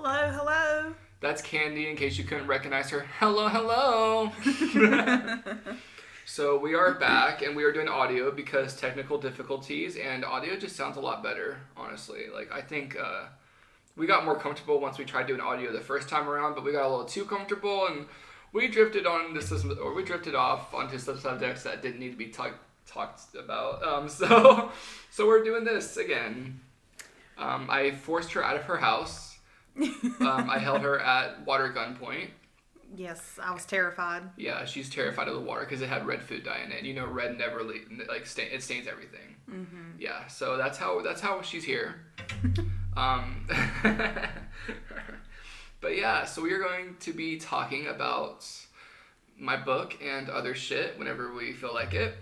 Hello, hello. That's Candy, in case you couldn't recognize her. Hello, hello. So we are back, and we are doing audio because technical difficulties, and audio just sounds a lot better, honestly. Like, I think we got more comfortable once we tried doing audio the first time around, but we got a little too comfortable, and we drifted off onto some subjects that didn't need to be talked about. So we're doing this again. I forced her out of her house. I held her at water gunpoint. Yes, I was terrified. Yeah, she's terrified of the water because it had red food dye in it. You know, red never it stains everything. Mm-hmm. Yeah, so that's how she's here. But yeah, so we are going to be talking about my book and other shit whenever we feel like it.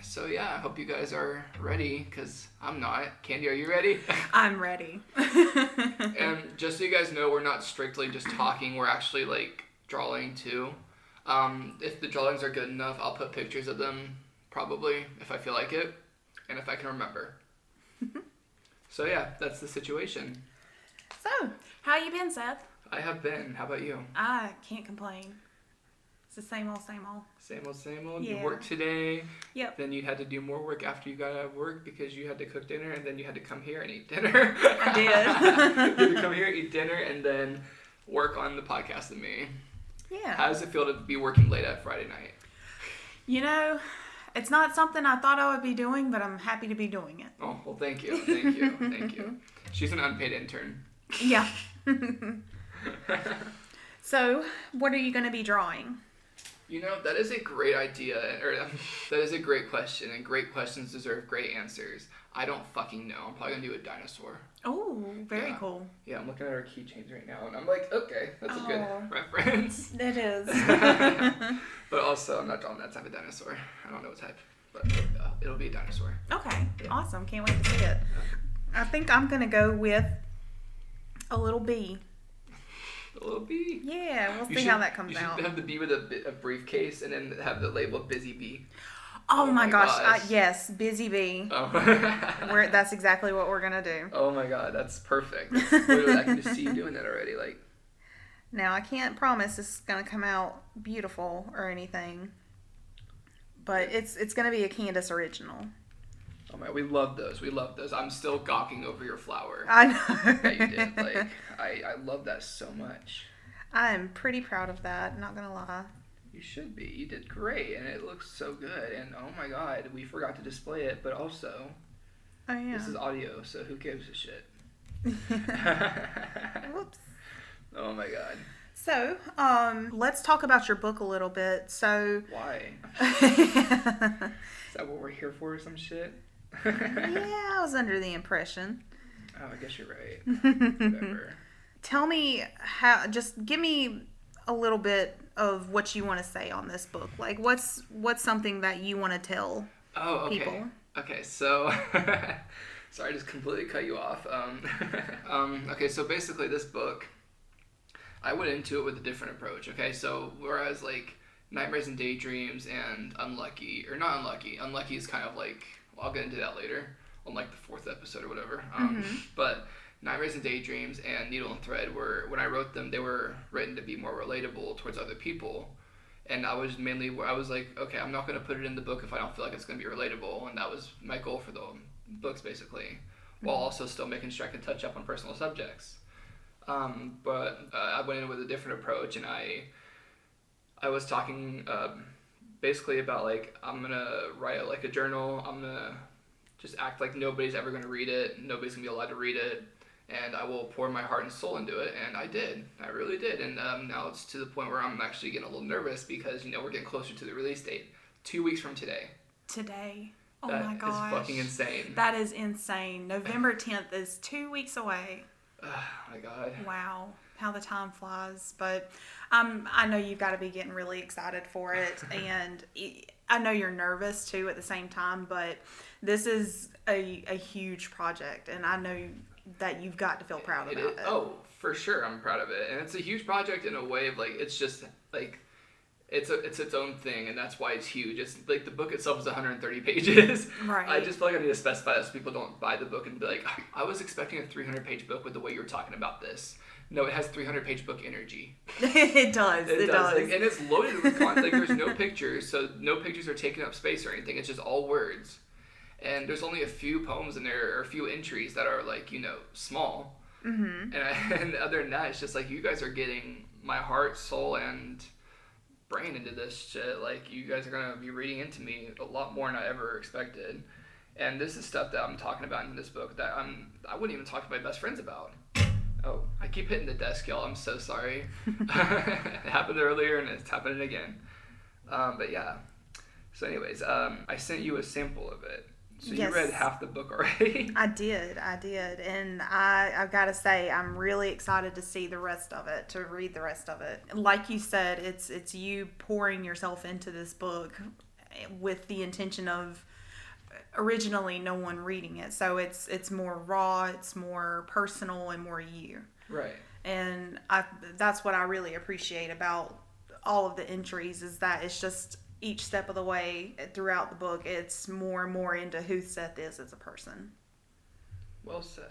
So yeah, I hope you guys are ready, because I'm not. Candy, are you ready? I'm ready. And just so you guys know, we're not strictly just talking, we're actually like drawing too. If the drawings are good enough, I'll put pictures of them, probably, if I feel like it, and if I can remember. So yeah, that's the situation. So, how you been, Seth? I have been. How about you? I can't complain. It's the same old, same old. Same old, same old. Yeah. You worked today. Yep. Then you had to do more work after you got out of work because you had to cook dinner, and then you had to come here and eat dinner. I did. You had to come here, eat dinner, and then work on the podcast with me. Yeah. How does it feel to be working late at Friday night? You know, it's not something I thought I would be doing, but I'm happy to be doing it. Oh, well, thank you. Thank you. Thank you. She's an unpaid intern. Yeah. So, what are you going to be drawing? You know, that is a great idea, or that is a great question, and great questions deserve great answers. I don't fucking know. I'm probably going to do a dinosaur. Oh, very cool. Yeah, I'm looking at our keychains right now, and I'm like, okay, that's a good reference. It is. But also, I'm not drawing that type of dinosaur. I don't know what type, but it'll be a dinosaur. Okay, awesome. Can't wait to see it. I think I'm going to go with a little bee. A little bee. Yeah, we'll see how that comes out. You should have the bee with a briefcase and then have the label Busy Bee. Oh my gosh. Yes, Busy Bee. Oh. That's exactly what we're going to do. Oh my god, that's perfect. Literally, I can just see you doing that already. Like, now, I can't promise this is going to come out beautiful or anything, but it's going to be a Candace original. Oh my, we love those. We love those. I'm still gawking over your flower. I know. That you did. Like, I love that so much. I'm pretty proud of that, not going to lie. You should be. You did great, and it looks so good. And oh my god, we forgot to display it, but also, oh yeah, this is audio, so who gives a shit? Whoops. Oh my god. So, let's talk about your book a little bit. So, why? Is that what we're here for, or some shit? Yeah, I was under the impression. Oh, I guess you're right. Whatever. Tell me just give me a little bit of what you want to say on this book. Like, what's something that you want to tell people? Okay, so, sorry, I just completely cut you off. Okay, so basically this book, I went into it with a different approach, okay? So, whereas, like, Nightmares and Daydreams and Unlucky is kind of like, well, I'll get into that later on, like, the 4th episode or whatever. But Nightmares and Daydreams and Needle and Thread when I wrote them, they were written to be more relatable towards other people. And I was like, okay, I'm not going to put it in the book if I don't feel like it's going to be relatable. And that was my goal for the books, basically, while also still making sure I can touch up on personal subjects. But I went in with a different approach, and I was talking basically about, like, I'm going to write like a journal. I'm going to just act like nobody's ever going to read it. Nobody's going to be allowed to read it. And I will pour my heart and soul into it. And I did. I really did. And now it's to the point where I'm actually getting a little nervous because, we're getting closer to the release date. 2 weeks from today. Today. Oh that my gosh. That is fucking insane. That is insane. November 10th is 2 weeks away. Oh my god. Wow. How the time flies. But I know you've got to be getting really excited for it. And I know you're nervous too at the same time. But this is a huge project. And I know that you've got to feel proud about it. Oh, for sure. I'm proud of it. And it's a huge project in a way of, like, it's just, like, it's its own thing, and that's why it's huge. It's like the book itself is 130 pages. Right. I just feel like I need to specify that so people don't buy the book and be like, I was expecting a 300-page book with the way you were talking about this. No, it has 300-page book energy. It does. It does. Like, and it's loaded with content. Like, there's no pictures, so no pictures are taking up space or anything. It's just all words. And there's only a few poems in there, or a few entries that are, like, small. Mm-hmm. And other than that, it's just like, you guys are getting my heart, soul, and brain into this shit. Like, you guys are going to be reading into me a lot more than I ever expected. And this is stuff that I'm talking about in this book that I wouldn't even talk to my best friends about. Oh, I keep hitting the desk, y'all. I'm so sorry. It happened earlier, and it's happening again. But yeah. So anyways, I sent you a sample of it. So yes. You read half the book already? I did. And I've got to say, I'm really excited to see the rest of it, to read the rest of it. Like you said, it's you pouring yourself into this book with the intention of originally no one reading it. So it's more raw, it's more personal, and more you. Right. And that's what I really appreciate about all of the entries, is that it's just each step of the way throughout the book, it's more and more into who Seth is as a person. Well said.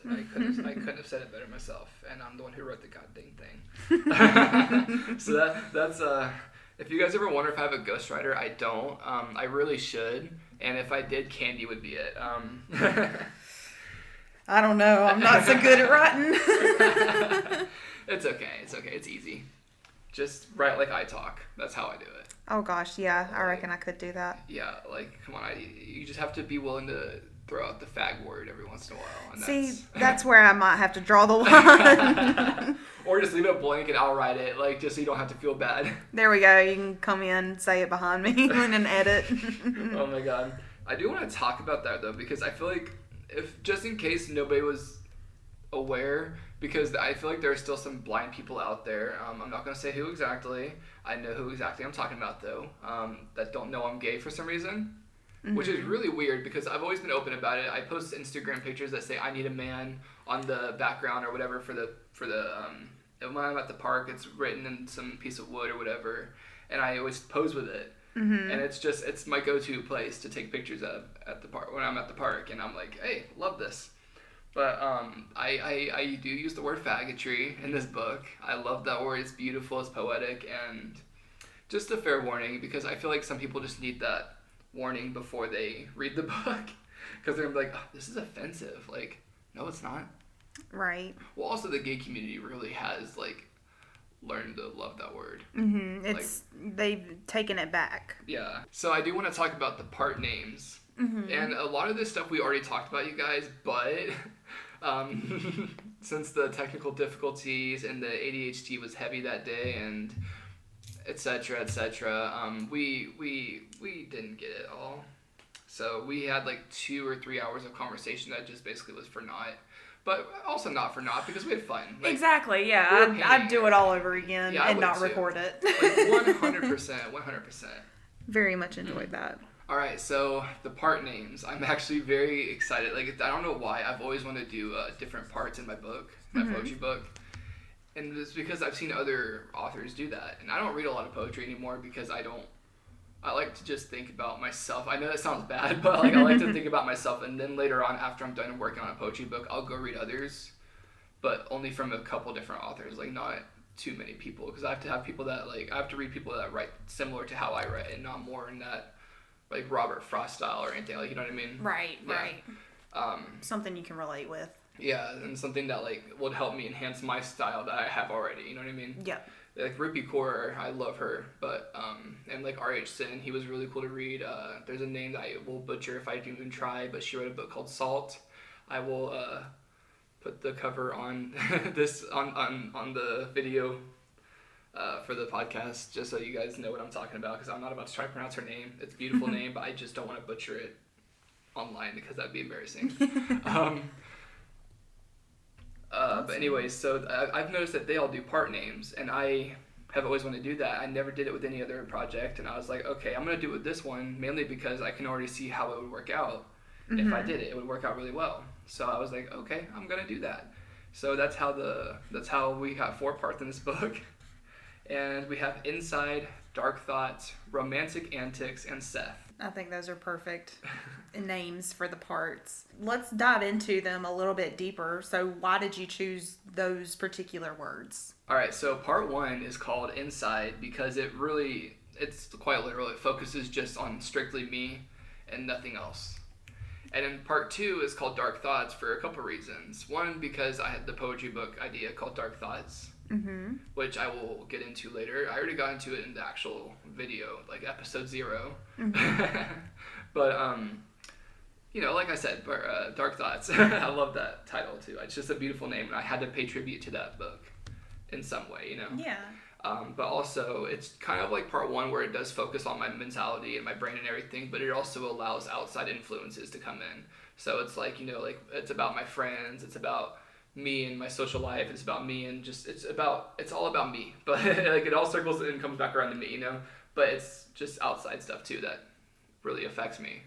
I couldn't have said it better myself, and I'm the one who wrote the goddamn thing. So that's if you guys ever wonder if I have a ghostwriter, I don't. I really should, and if I did, Candy would be it. I don't know. I'm not so good at writing. It's okay. It's easy. Just write like I talk. That's how I do it. Oh gosh, yeah. I reckon I could do that. Yeah, like, come on. You just have to be willing to throw out the fag word every once in a while. And see, that's where I might have to draw the line. Or just leave it blank and I'll write it, like, just so you don't have to feel bad. There we go. You can come in, say it behind me, and then edit. Oh my god. I do want to talk about that, though, because I feel like, if just in case nobody was aware, because I feel like there are still some blind people out there. I'm not going to say who exactly. I know who exactly I'm talking about, though, that don't know I'm gay for some reason. Mm-hmm. Which is really weird, because I've always been open about it. I post Instagram pictures that say I need a man on the background or whatever for the when I'm at the park, it's written in some piece of wood or whatever, and I always pose with it. Mm-hmm. And it's my go-to place to take pictures of at the park when I'm at the park, and I'm like, hey, love this. But I do use the word faggotry in this book. I love that word. It's beautiful, it's poetic, and just a fair warning, because I feel like some people just need that warning before they read the book, because they're like, oh, this is offensive. Like, no, it's not. Right. Well, also the gay community really has, like, learned to love that word. Mm-hmm. It's like, they've taken it back. Yeah. So I do want to talk about the part names. Mm-hmm. And a lot of this stuff we already talked about, you guys, but since the technical difficulties and the ADHD was heavy that day, and etc., we didn't get it all. So we had like 2 or 3 hours of conversation that just basically was for naught. But also not for naught, because we had fun. Like, exactly, yeah. I'd do it all over again, yeah, and not too. Record it. Like 100%. Very much enjoyed that. Alright, so the part names. I'm actually very excited. Like, I don't know why. I've always wanted to do different parts in my book, my poetry book. And it's because I've seen other authors do that. And I don't read a lot of poetry anymore, because I like to just think about myself. I know that sounds bad, but like I like to think about myself, and then later on, after I'm done working on a poetry book, I'll go read others, but only from a couple different authors, like not too many people, because I have to have people that, like, I have to read people that write similar to how I write, and not more in that, like, Robert Frost style or anything, like, you know what I mean? Right. Something you can relate with. Yeah, and something that, like, would help me enhance my style that I have already, you know what I mean? Yeah. Like Rupi Kaur, I love her, but and like R.H. Sin, he was really cool to read. There's a name that I will butcher if I do even try, but she wrote a book called Salt. I will put the cover on this on the video for the podcast, just so you guys know what I'm talking about, because I'm not about to try to pronounce her name. It's a beautiful name, but I just don't want to butcher it online, because that'd be embarrassing. But anyways, so I've noticed that they all do part names, and I have always wanted to do that. I never did it with any other project, and I was like, okay, I'm going to do it with this one, mainly because I can already see how it would work out. Mm-hmm. If I did it, it would work out really well. So I was like, okay, I'm going to do that. So that's how we got 4 parts in this book. And we have Inside, Dark Thoughts, Romantic Antics, and Seth. I think those are perfect names for the parts. Let's dive into them a little bit deeper. So why did you choose those particular words? All right, so part 1 is called Inside because it's quite literal. It focuses just on strictly me and nothing else. And then part 2 is called Dark Thoughts for a couple reasons. One, because I had the poetry book idea called Dark Thoughts, which I will get into later. I already got into it in the actual video, like episode 0. But, like I said, Dark Thoughts, I love that title too. It's just a beautiful name, and I had to pay tribute to that book in some way, Yeah. But also, it's kind of like part 1 where it does focus on my mentality and my brain and everything, but it also allows outside influences to come in. So it's like, it's about my friends, it's about me and my social life, it's about me and just, it's all about me. But like it all circles and comes back around to me, But it's just outside stuff too that really affects me.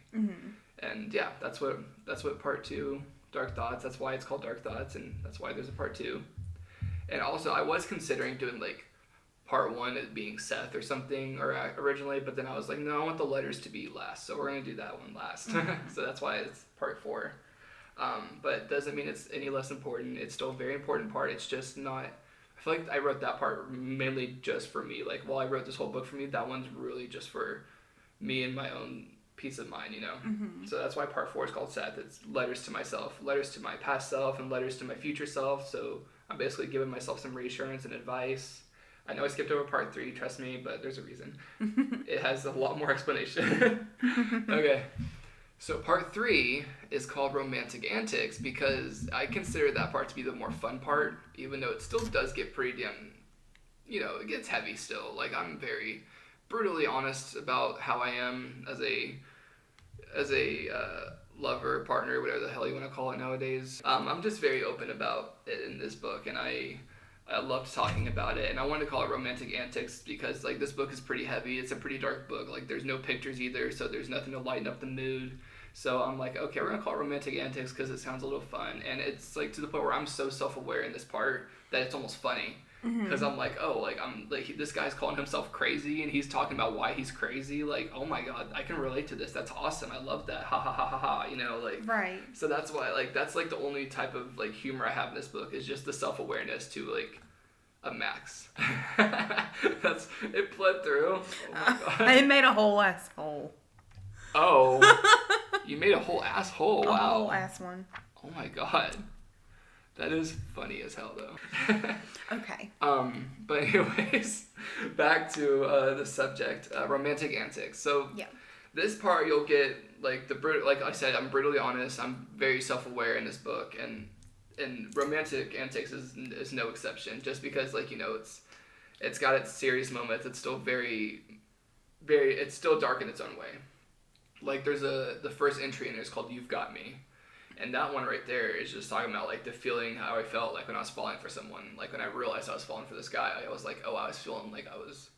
And yeah, that's what part 2, Dark Thoughts, that's why it's called Dark Thoughts, and that's why there's a part 2. And also, I was considering doing like part 1 as being Seth or something originally, but then I was like, no, I want the letters to be last, so we're going to do that one last. So that's why it's part 4. But it doesn't mean it's any less important. It's still a very important part. It's just not, I feel like I wrote that part mainly just for me. Like, while I wrote this whole book for me, that one's really just for me and my own peace of mind, So that's why part 4 is called Seth. It's letters to myself, letters to my past self, and letters to my future self. So I'm basically giving myself some reassurance and advice. I know I skipped over part 3, trust me, but there's a reason. It has a lot more explanation. Okay. So part 3 is called Romantic Antics because I consider that part to be the more fun part, even though it still does get pretty damn, it gets heavy still. Like, I'm very brutally honest about how I am as a lover, partner, whatever the hell you want to call it nowadays. I'm just very open about it in this book, and I loved talking about it, and I wanted to call it Romantic Antics because, like, this book is pretty heavy. It's a pretty dark book. Like, there's no pictures either, so there's nothing to lighten up the mood. So I'm like, okay, we're going to call it Romantic Antics because it sounds a little fun. And it's, like, to the point where I'm so self-aware in this part that it's almost funny. Because I'm like, this guy's calling himself crazy, and he's talking about why he's crazy. Like, oh my god, I can relate to this. That's awesome. I love that. Ha ha ha ha ha. Like. Right. So that's why, like, that's like the only type of like humor I have in this book is just the self-awareness to like a max. It bled through. Oh my god. I made a whole asshole. Oh, you made a whole asshole. Wow. A whole ass one. Oh my god. That is funny as hell, though. Okay. But anyways, back to the subject, romantic antics. So yeah. This part you'll get like like I said, I'm brutally honest. I'm very self-aware in this book, and romantic antics is no exception. Just because it's got its serious moments. It's still very, very. It's still dark in its own way. Like there's the first entry in there is called "You've Got Me." And that one right there is just talking about, like, the feeling, how I felt, like, when I was falling for someone. Like, when I realized I was falling for this guy, I was like, I was feeling like I was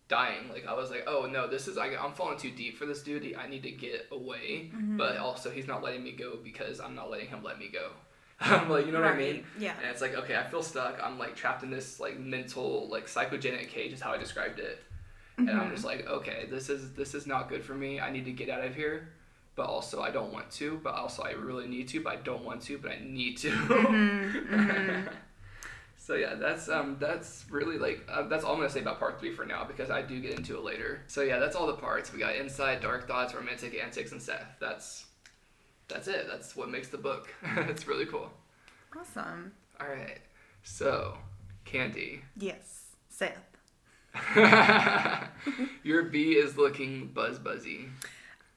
dying. Like, I was like, oh, no, I'm falling too deep for this dude. I need to get away. But also, he's not letting me go because I'm not letting him let me go. Like, you know what I mean? Yeah. And it's like, okay, I feel stuck. I'm, like, trapped in this, like, mental, like, psychogenic cage is how I described it. And I'm just like, okay, this is not good for me. I need to get out of here. But also I don't want to, but also I really need to, but I don't want to, but I need to. So yeah, that's really like, that's all I'm going to say about part 3 for now, because I do get into it later. So yeah, that's all the parts. We got Inside, Dark Thoughts, Romantic Antics, and Seth. That's it. That's what makes the book. It's really cool. Awesome. All right. So, Candy. Yes. Seth. Your bee is looking buzzy.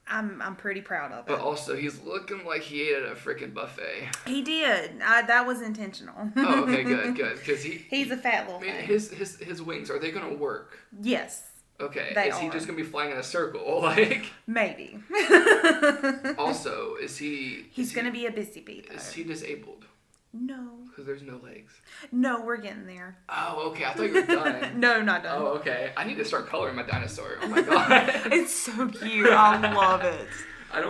I'm pretty proud of it. But also, he's looking like he ate at a freaking buffet. He did. That was intentional. Oh, okay, good. Because he's a fat little thing. His wings, are they going to work? Yes. Okay. Is he just going to be flying in a circle? Like maybe. Also, is he... He's going to be a busy bee, though. Is he disabled? No. Because there's no legs. No, we're getting there. Oh, okay. I thought you were done. No, not done. Oh, okay. I need to start coloring my dinosaur. Oh my god. It's so cute. I love it. I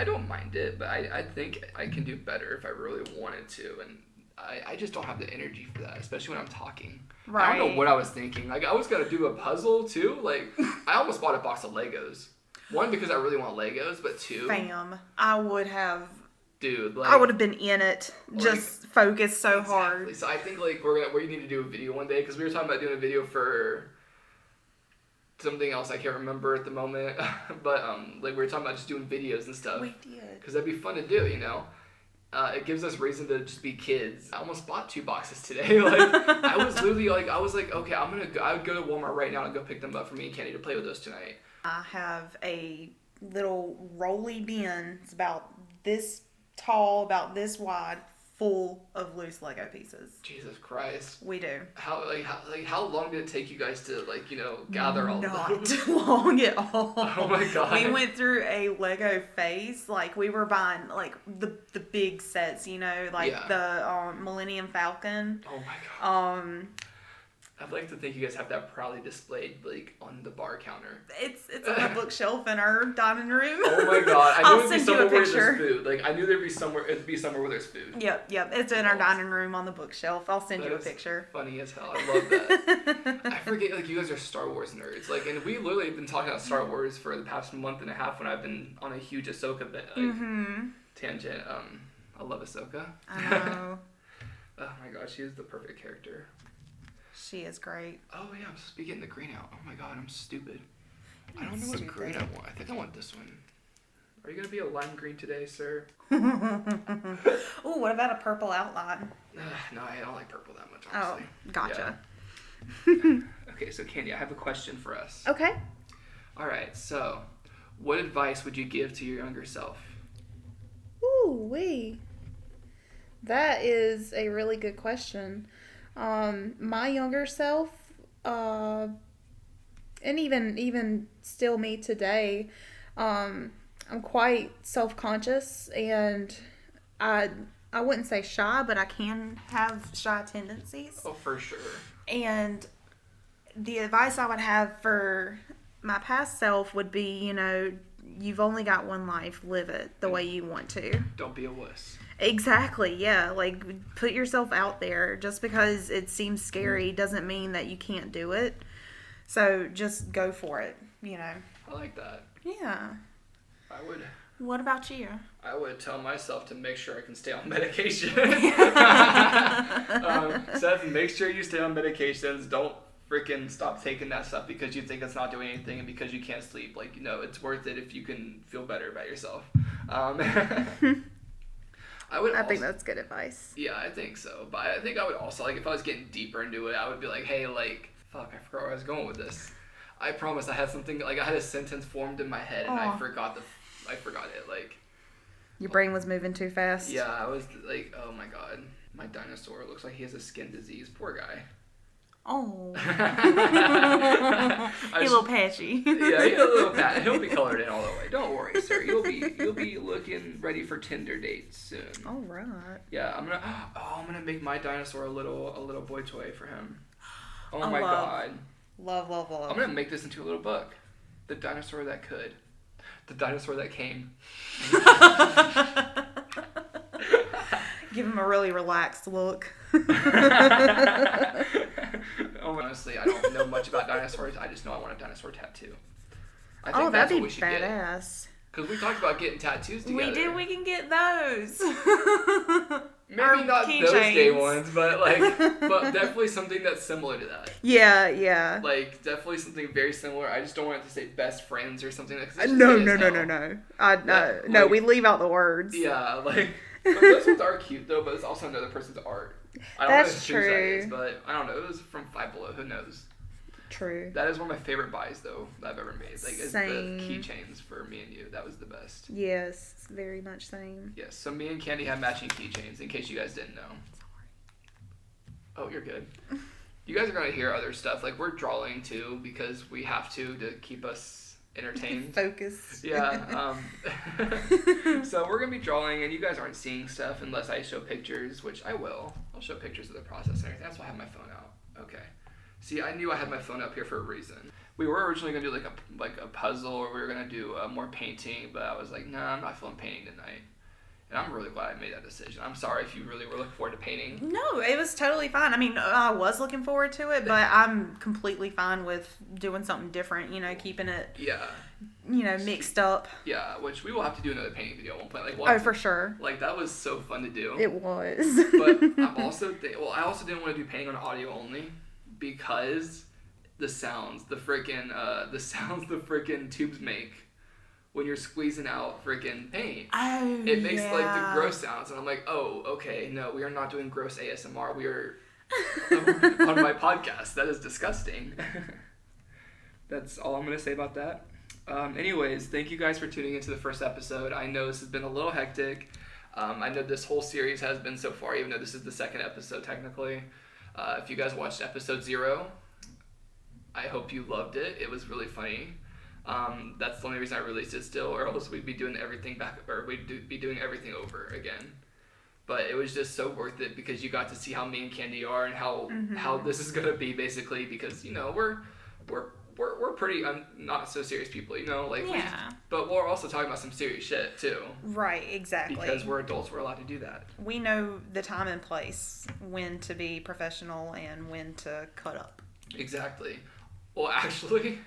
don't mind it, but I think I can do better if I really wanted to. And I just don't have the energy for that, especially when I'm talking. Right. I don't know what I was thinking. Like, I was going to do a puzzle, too. Like, I almost bought a box of Legos. One, because I really want Legos, but two... Fam, I would have... Dude, like... I would have been in it, just like, focused so exactly. hard. So I think, like, we need to do a video one day, because we were talking about doing a video for... something else I can't remember at the moment. But, like, we were talking about just doing videos and stuff. We did. Because that'd be fun to do, you know? It gives us reason to just be kids. I almost bought 2 boxes today. Like, I was literally like, okay, I would go to Walmart right now and go pick them up for me and Candy to play with us tonight. I have a little rolly bin. It's about this tall, about this wide, full of loose Lego pieces. Jesus Christ. We do. How long did it take you guys to, like, you know, gather all of them? Not long at all. Oh my god. We went through a Lego phase. Like, we were buying, like, the big sets, you know, like the Millennium Falcon. Oh my god. I'd like to think you guys have that proudly displayed, like, on the bar counter. It's on a bookshelf in our dining room. Oh my god. I knew it'd be somewhere where there's food. Like, I knew it'd be somewhere where there's food. Yep. It's in our dining room on the bookshelf. I'll send you a picture. Funny as hell. I love that. I forget, like, you guys are Star Wars nerds. Like, and we literally have been talking about Star Wars for the past month and a half when I've been on a huge Ahsoka tangent. I love Ahsoka. I know. Oh my god, she is the perfect character. She is great. Oh yeah, I'm supposed to be getting the green out. Oh my god, I'm stupid. I don't know what green I want. I think I want this one. Are you gonna be a lime green today, sir? Oh, what about a purple outline? No, I don't like purple that much, honestly. Oh, gotcha. Yeah. Okay, so Candy, I have a question for us. Okay. Alright, so what advice would you give to your younger self? Ooh, wee. That is a really good question. My younger self, and even still me today, I'm quite self-conscious, and I wouldn't say shy, but I can have shy tendencies. Oh, for sure. And the advice I would have for my past self would be, you know, you've only got one life, live it the way you want to. Don't be a wuss. Exactly, yeah. Like, put yourself out there. Just because it seems scary doesn't mean that you can't do it. So, just go for it, you know. I like that. Yeah. I would... What about you? I would tell myself to make sure I can stay on medication. Seth, make sure you stay on medications. Don't freaking stop taking that stuff because you think it's not doing anything and because you can't sleep. Like, you know, it's worth it if you can feel better about yourself. I think that's good advice. Yeah, I think so. But I think I would also, like, if I was getting deeper into it, I would be like, hey, like, fuck, I forgot where I was going with this. I promise I had something, like, I had a sentence formed in my head and I forgot it, like. Your brain was moving too fast. Yeah, I was like, oh my god, my dinosaur looks like he has a skin disease. Poor guy. Oh. He's a little patchy. Yeah, he's a little patchy. He'll be colored in all the way. Don't worry, sir. You'll be looking ready for Tinder dates soon. All right. Yeah, I'm gonna make my dinosaur a little boy toy for him. Oh my god. Love. I'm gonna make this into a little book. The dinosaur that could. The dinosaur that came. Give him a really relaxed look. Honestly, I don't know much about dinosaurs. I just know I want a dinosaur tattoo. I think that'd be badass. Because we talked about getting tattoos together. We did. We can get those. Maybe not those gay ones, but but definitely something that's similar to that. Yeah. Like, definitely something very similar. I just don't want it to say best friends or something like that. No. No, we leave out the words. Yeah, like, those ones are cute though, but it's also another person's art. I don't know whose that is, but I don't know. It was from Five Below. Who knows? True. That is one of my favorite buys though that I've ever made. Like, it's the keychains for me and you. That was the best. Yes, very much same. Yes. So me and Candy have matching keychains. In case you guys didn't know. Oh, you're good. You guys are gonna hear other stuff. Like, we're drawing too because we have to keep us entertained. Focused. Yeah. So we're gonna be drawing, and you guys aren't seeing stuff unless I show pictures, which I will. I'll show pictures of the process and everything. That's why I have my phone out. Okay. See, I knew I had my phone up here for a reason. We were originally gonna do like a puzzle, or we were gonna do more painting, but I was like, nah, I'm not feeling painting tonight. And I'm really glad I made that decision. I'm sorry if you really were looking forward to painting. No, it was totally fine. I mean, I was looking forward to it, but I'm completely fine with doing something different, keeping it, Yeah. Mixed up. Yeah, which we will have to do another painting video at one point. Oh, for sure. Like, that was so fun to do. It was. But I also didn't want to do painting on audio only because the sounds the freaking tubes make when you're squeezing out freaking paint. Oh, it makes like the gross sounds, and I'm like, oh, okay, no, we are not doing gross ASMR. We are on my podcast. That is disgusting. That's all I'm gonna say about that. Anyways, thank you guys for tuning into the first episode. I know this has been a little hectic. I know this whole series has been so far, even though this is the second episode technically. If you guys watched episode 0, I hope you loved it. It was really funny. That's the only reason I released it still, or else we'd be doing everything be doing everything over again. But it was just so worth it because you got to see how me and Candy are and how this is gonna be basically, because we're pretty not so serious people, but we're also talking about some serious shit too. Right, exactly. Because we're adults, we're allowed to do that. We know the time and place, when to be professional and when to cut up. Exactly. Well, actually,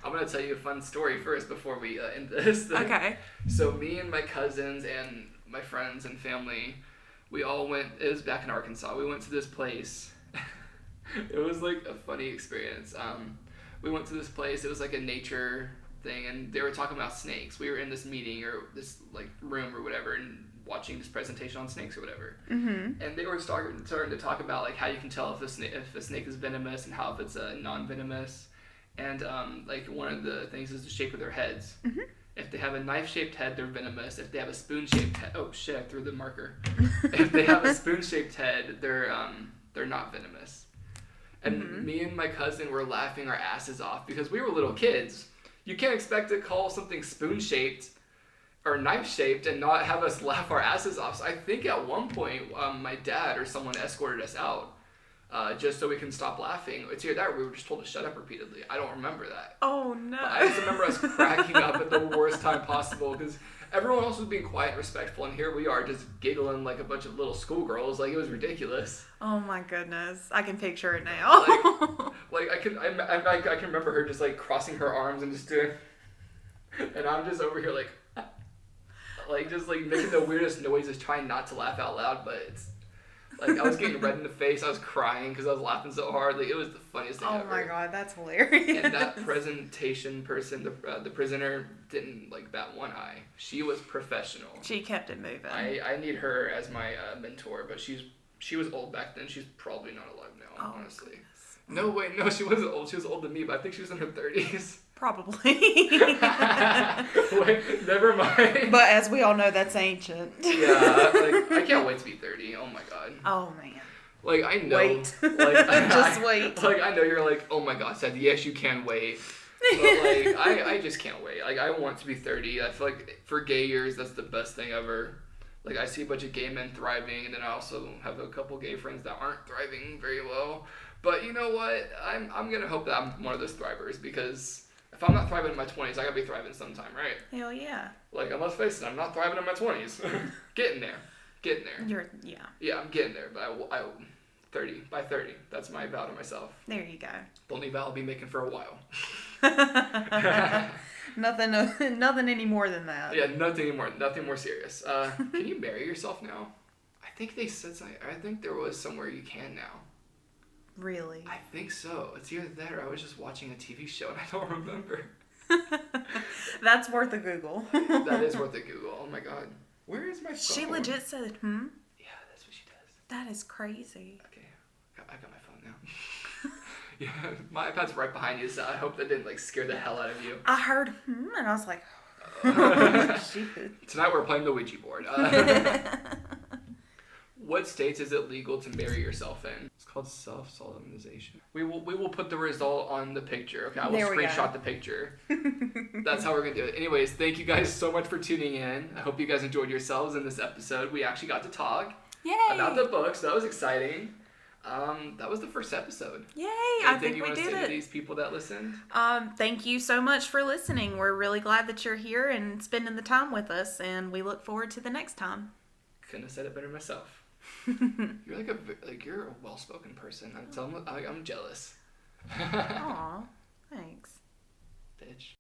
I'm going to tell you a fun story first before we end this. Okay. So me and my cousins and my friends and family, we all went, it was back in Arkansas, we went to this place. It was like a funny experience. We went to this place, it was like a nature thing, and they were talking about snakes. We were in this meeting or this like room or whatever, and watching this presentation on snakes or whatever. Mm-hmm. And they were starting to talk about like how you can tell if a snake is venomous and how if it's non-venomous. And like one of the things is the shape of their heads. Mm-hmm. If they have a knife-shaped head, they're venomous. If they have a spoon-shaped head, oh shit, I threw the marker. If they have a spoon-shaped head, they're not venomous. And me and my cousin were laughing our asses off because we were little kids. You can't expect to call something spoon-shaped or knife-shaped and not have us laugh our asses off. So I think at one point, my dad or someone escorted us out just so we can stop laughing. It's either that or we were just told to shut up repeatedly. I don't remember that. Oh, no. But I just remember us cracking up at the worst time possible because everyone else was being quiet and respectful, and here we are just giggling like a bunch of little schoolgirls. Like, it was ridiculous. Oh, my goodness. I can picture it now. I can remember her just, like, crossing her arms and just doing... And I'm just over here, just making the weirdest noises, trying not to laugh out loud, but it's... Like, I was getting red in the face. I was crying because I was laughing so hard. Like, it was the funniest thing ever. Oh, my God. That's hilarious. And that presentation person, the presenter, didn't, bat one eye. She was professional. She kept it moving. I need her as my mentor, but she was old back then. She's probably not alive now, honestly. Goodness. No, wait. No, she wasn't old. She was older than me, but I think she was in her 30s. Probably. Wait, never mind. But as we all know, that's ancient. Yeah, I can't wait to be 30. Oh my god. Oh man. I know. Wait. Just wait. I know you're oh my god, Seth, yes you can wait. But I just can't wait. I want to be 30. I feel like for gay years that's the best thing ever. I see a bunch of gay men thriving, and then I also have a couple gay friends that aren't thriving very well. But you know what? I'm gonna hope that I'm one of those thrivers, because if I'm not thriving in my 20s, I gotta be thriving sometime, right? Hell yeah. Let's face it, I'm not thriving in my 20s. Getting there. Yeah, I'm getting there, but by 30, that's my vow to myself. There you go. The only vow I'll be making for a while. Nothing any more than that. Yeah, nothing more serious. Can you marry yourself now? I think they said something. I think there was somewhere you can now. Really? I think so. It's either that or I was just watching a TV show and I don't remember. That's worth a Google. That is worth a Google. Oh my god. Where is my phone? She legit said, Yeah, that's what she does. That is crazy. Okay. I got my phone now. Yeah, my iPad's right behind you, so I hope that didn't scare the hell out of you. I heard and I was like, oh, shit. Tonight we're playing the Ouija board. What states is it legal to marry yourself in? It's called self-solemnization. We will put the result on the picture. Okay, I will screenshot the picture. That's how we're going to do it. Anyways, thank you guys so much for tuning in. I hope you guys enjoyed yourselves in this episode. We actually got to talk about the book, so that was exciting. That was the first episode. Yay! Anything I think you we want to did say it. To these people that listened? Thank you so much for listening. We're really glad that you're here and spending the time with us, and we look forward to the next time. couldn't have said it better myself. You're you're a well-spoken person. I'm jealous. Aw, thanks. Bitch.